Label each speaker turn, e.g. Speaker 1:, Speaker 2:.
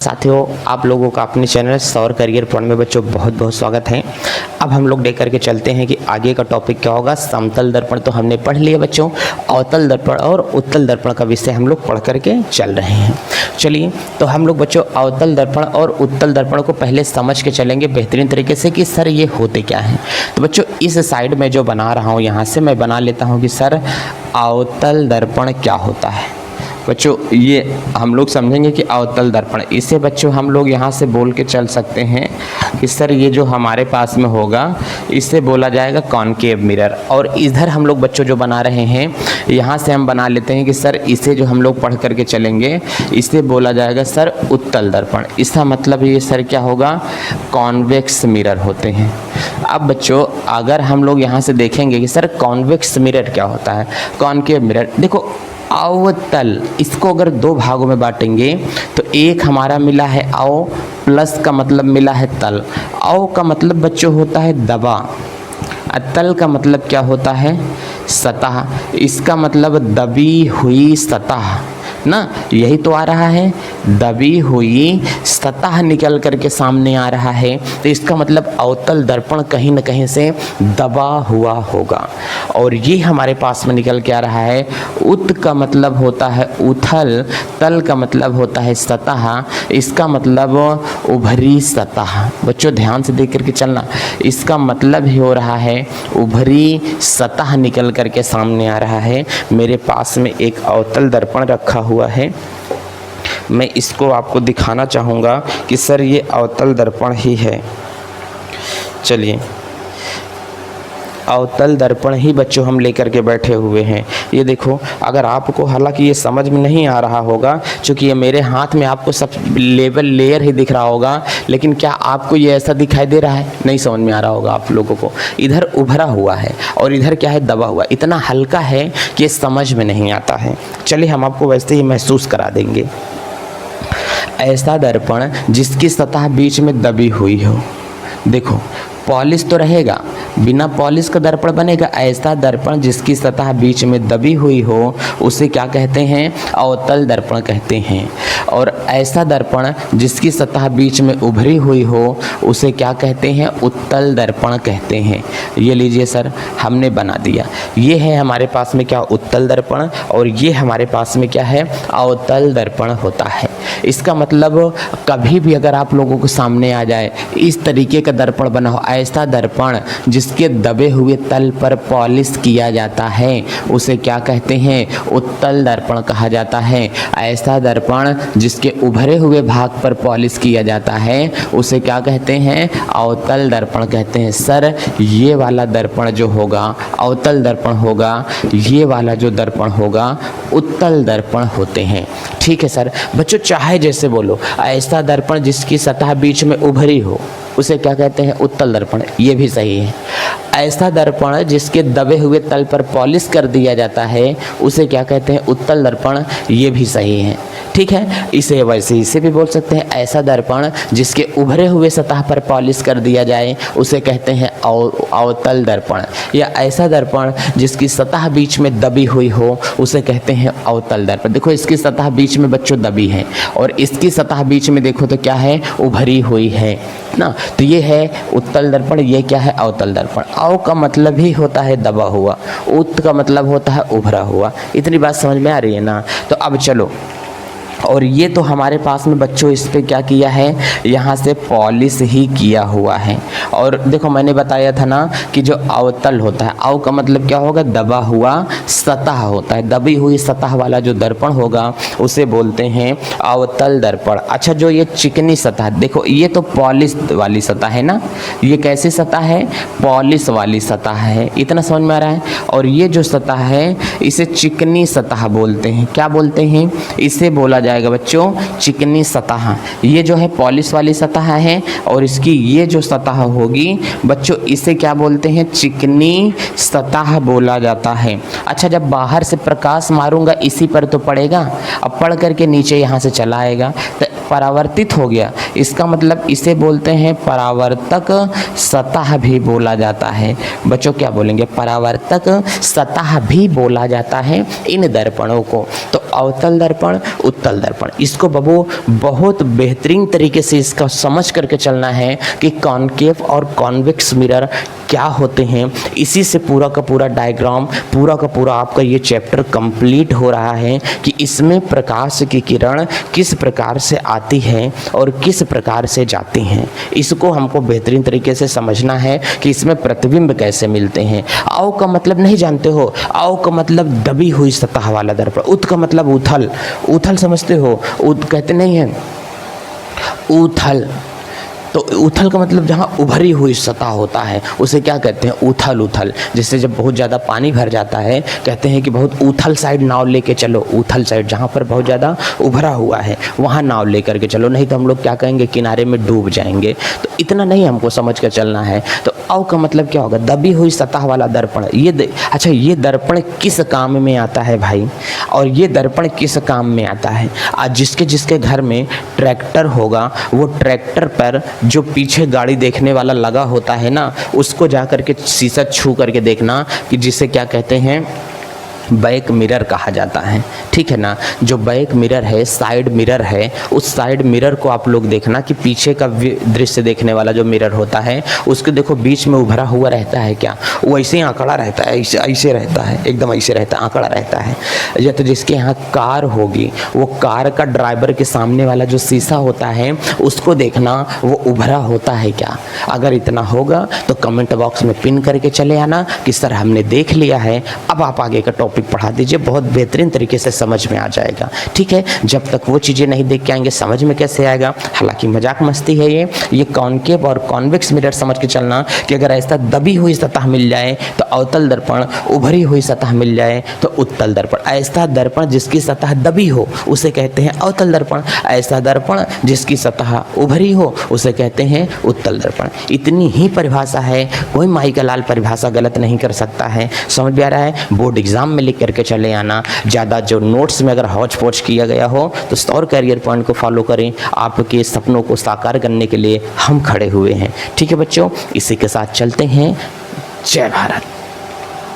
Speaker 1: साथियों, आप लोगों का अपने चैनल सौर करियर पॉइंट में बच्चों बहुत बहुत स्वागत है। अब हम लोग देख करके चलते हैं कि आगे का टॉपिक क्या होगा। समतल दर्पण तो हमने पढ़ लिया बच्चों, अवतल दर्पण और उत्तल दर्पण का विषय हम लोग पढ़ करके चल रहे हैं। चलिए, तो हम लोग बच्चों अवतल दर्पण और उत्तल दर्पण को पहले समझ के चलेंगे बेहतरीन तरीके से कि सर ये होते क्या हैं। तो बच्चों इस साइड में जो बना रहा हूँ, यहाँ से मैं बना लेता हूँ कि सर अवतल दर्पण क्या होता है। बच्चों ये हम लोग समझेंगे कि अवतल दर्पण, इसे बच्चों हम लोग यहाँ से बोल के चल सकते हैं कि सर ये जो हमारे पास में होगा इसे बोला जाएगा कॉनकेव मिरर। और इधर हम लोग बच्चों जो बना रहे हैं, यहाँ से हम बना लेते हैं कि सर इसे जो हम लोग पढ़ करके चलेंगे इसे बोला जाएगा सर उत्तल दर्पण। इसका मतलब ये सर क्या होगा, कॉन्वेक्स मिरर होते हैं। अब बच्चों अगर हम लोग यहाँ से देखेंगे कि सर कॉन्वेक्स मिरर क्या होता है, कॉनकेव मिरर, देखो अवतल, इसको अगर दो भागों में बांटेंगे तो एक हमारा मिला है अव, प्लस का मतलब मिला है तल। अव का मतलब बच्चों होता है दबा, तल का मतलब क्या होता है, सतह। इसका मतलब दबी हुई सतह ना, यही तो आ रहा है, दबी हुई सतह निकल करके सामने आ रहा है। तो इसका मतलब अवतल दर्पण कहीं न कहीं से दबा हुआ होगा। और ये हमारे पास में निकल के आ रहा है, उत का मतलब होता है उथल, तल का मतलब होता है सतह, इसका मतलब उभरी सतह। बच्चों ध्यान से देख करके चलना, इसका मतलब ही हो रहा है उभरी सतह निकल करके सामने आ रहा है। मेरे पास में एक अवतल दर्पण रखा हुआ है, मैं इसको आपको दिखाना चाहूँगा कि सर ये अवतल दर्पण ही है। चलिए, अवतल दर्पण ही बच्चों हम लेकर के बैठे हुए हैं। ये देखो, अगर आपको हालांकि ये समझ में नहीं आ रहा होगा क्योंकि ये मेरे हाथ में आपको सब लेयर ही दिख रहा होगा, लेकिन क्या आपको ये ऐसा दिखाई दे रहा है, नहीं समझ में आ रहा होगा आप लोगों को। इधर उभरा हुआ है और इधर क्या है, दबा हुआ, इतना हल्का है कि समझ में नहीं आता है। चलिए हम आपको वैसे ही महसूस करा देंगे। ऐसा दर्पण जिसकी सतह बीच में दबी हुई हो, देखो पॉलिश तो रहेगा, बिना पॉलिश का दर्पण बनेगा। ऐसा दर्पण जिसकी सतह बीच में दबी हुई हो उसे क्या कहते हैं, अवतल दर्पण कहते हैं। और ऐसा दर्पण जिसकी सतह बीच में उभरी हुई हो उसे क्या कहते हैं, उत्तल दर्पण कहते हैं। ये लीजिए सर, हमने बना दिया। ये है हमारे पास में क्या, उत्तल दर्पण, और ये हमारे पास में क्या है, अवतल दर्पण होता है। इसका मतलब कभी भी अगर आप लोगों को सामने आ जाए इस तरीके का दर्पण बना हो, ऐसा दर्पण जिसके दबे हुए तल पर पॉलिश किया जाता है उसे क्या कहते हैं, उत्तल दर्पण कहा जाता है। ऐसा दर्पण जिसके उभरे हुए भाग पर पॉलिश किया जाता है उसे क्या कहते हैं, अवतल दर्पण कहते हैं। सर ये वाला दर्पण जो होगा अवतल दर्पण होगा, ये वाला जो दर्पण होगा उत्तल दर्पण होते हैं। ठीक है सर। बच्चों चाहे जैसे बोलो, ऐसा दर्पण जिसकी सतह बीच में उभरी हो उसे क्या कहते हैं, उत्तल दर्पण, ये भी सही है। ऐसा दर्पण जिसके दबे हुए तल पर पॉलिश कर दिया जाता है उसे क्या कहते हैं, उत्तल दर्पण, ये भी सही है। ठीक है, इसे वैसे इसे भी बोल सकते हैं, ऐसा दर्पण जिसके उभरे हुए सतह पर पॉलिश कर दिया जाए उसे कहते हैं अवतल दर्पण, या ऐसा दर्पण जिसकी सतह बीच में दबी हुई हो उसे कहते हैं अवतल दर्पण। देखो इसकी सतह बीच में बच्चों दबी है और इसकी सतह बीच में देखो तो क्या है, उभरी हुई है ना। तो ये है उत्तल दर्पण, ये क्या है, अवतल दर्पण। अव का मतलब ही होता है दबा हुआ, उत का मतलब होता है उभरा हुआ। इतनी बात समझ में आ रही है ना। तो अब चलो, और ये तो हमारे पास में बच्चों इस पे क्या किया है, यहाँ से पॉलिश ही किया हुआ है। और देखो मैंने बताया था ना कि जो अवतल होता है, अव का मतलब क्या होगा, दबा हुआ सतह होता है। दबी हुई सतह वाला जो दर्पण होगा उसे बोलते हैं अवतल दर्पण। अच्छा, जो ये चिकनी सतह, देखो ये तो पॉलिश वाली सतह है ना, ये कैसी सतह है, पॉलिश वाली सतह है। इतना समझ में आ रहा है। और ये जो सतह है इसे चिकनी सतह बोलते हैं। क्या बोलते हैं, इसे बोला जाएगा बच्चों चिकनी सतह। ये जो है पॉलिश वाली सतह है और इसकी ये जो सतह होगी बच्चों इसे क्या बोलते हैं, चिकनी सतह बोला जाता है। अच्छा, जब बाहर से प्रकाश मारूंगा इसी पर तो पड़ेगा, अब पड़ करके नीचे यहाँ से चला आएगा तो परावर्तित हो गया। इसका मतलब इसे बोलते हैं परावर्तक सतह भी बोला जाता है। बच्चों क्या बोलेंगे, परावर्तक सतह भी बोला जाता है इन दर्पणों को। तो अवतल दर्पण, उत्तल दर्पण, इसको बाबू बहुत बेहतरीन तरीके से इसका समझ करके चलना है कि कॉनकेव और कॉन्वेक्स मिरर क्या होते हैं। इसी से पूरा का पूरा डायग्राम, पूरा का पूरा आपका ये चैप्टर कंप्लीट हो रहा है कि इसमें प्रकाश की किरण किस प्रकार से आती है और किस प्रकार से जाती हैं। इसको हमको बेहतरीन तरीके से समझना है कि इसमें प्रतिबिंब कैसे मिलते हैं। आओ का मतलब नहीं जानते हो? आओ का मतलब दबी हुई सतह वाला दर्पण, उत का मतलब उथल, उथल समझते हो? उत कहते नहीं है, उथल, तो उथल का मतलब जहाँ उभरी हुई सतह होता है उसे क्या कहते हैं? उथल। उथल जैसे जब बहुत ज़्यादा पानी भर जाता है, कहते हैं कि बहुत उथल साइड नाव लेके चलो, उथल साइड जहाँ पर बहुत ज़्यादा उभरा हुआ है वहाँ नाव लेकर के चलो, नहीं तो हम लोग क्या कहेंगे, किनारे में डूब जाएंगे। तो इतना नहीं हमको समझ कर चलना है। तो अव का मतलब क्या होगा? दबी हुई सतह वाला दर्पण। अच्छा, ये दर्पण किस काम में आता है भाई? और ये दर्पण किस काम में आता है? आज जिसके जिसके घर में ट्रैक्टर होगा, वो ट्रैक्टर पर जो पीछे गाड़ी देखने वाला लगा होता है ना, उसको जा करके शीशा छू करके देखना, कि जिसे क्या कहते हैं, बैक मिरर कहा जाता है। ठीक है ना? जो बैक मिरर है, साइड मिरर है, उस साइड मिरर को आप लोग देखना कि पीछे का दृश्य देखने वाला जो मिरर होता है उसके देखो बीच में उभरा हुआ रहता है क्या? वो ऐसे ही आंकड़ा रहता है, ऐसे रहता है, एकदम ऐसे रहता है, आंकड़ा रहता है। या तो जिसके यहाँ कार होगी, वो कार का ड्राइवर के सामने वाला जो शीशा होता है उसको देखना, वो उभरा होता है क्या? अगर इतना होगा तो कमेंट बॉक्स में पिन करके चले आना कि सर हमने देख लिया है, अब आप आगे का टॉपिक पढ़ा दीजिए, बहुत बेहतरीन तरीके से समझ में आ जाएगा। ठीक है? जब तक वो चीज़ें नहीं देख के आएंगे समझ में कैसे आएगा? हालांकि मजाक मस्ती है ये कॉनकेव और कॉन्वेक्स मिरर समझ के चलना कि अगर ऐसा दबी हुई सतह मिल जाए तो अवतल दर्पण, उभरी हुई सतह मिल जाए तो उत्तल दर्पण। ऐसा दर्पण जिसकी सतह दबी हो उसे कहते हैं अवतल दर्पण, ऐसा दर्पण जिसकी सतह उभरी हो उसे कहते हैं उत्तल दर्पण। इतनी ही परिभाषा है, कोई माई का लाल परिभाषा गलत नहीं कर सकता है। समझ में आ रहा है? बोर्ड एग्जाम में लिख करके चले आना। ज़्यादा जो नोट्स में अगर हौच पौच किया गया हो तो स्टोर करियर पॉइंट को फॉलो करें। आपके सपनों को साकार करने के लिए हम खड़े हुए हैं। ठीक है बच्चों, इसी के साथ चलते हैं। जय भारत।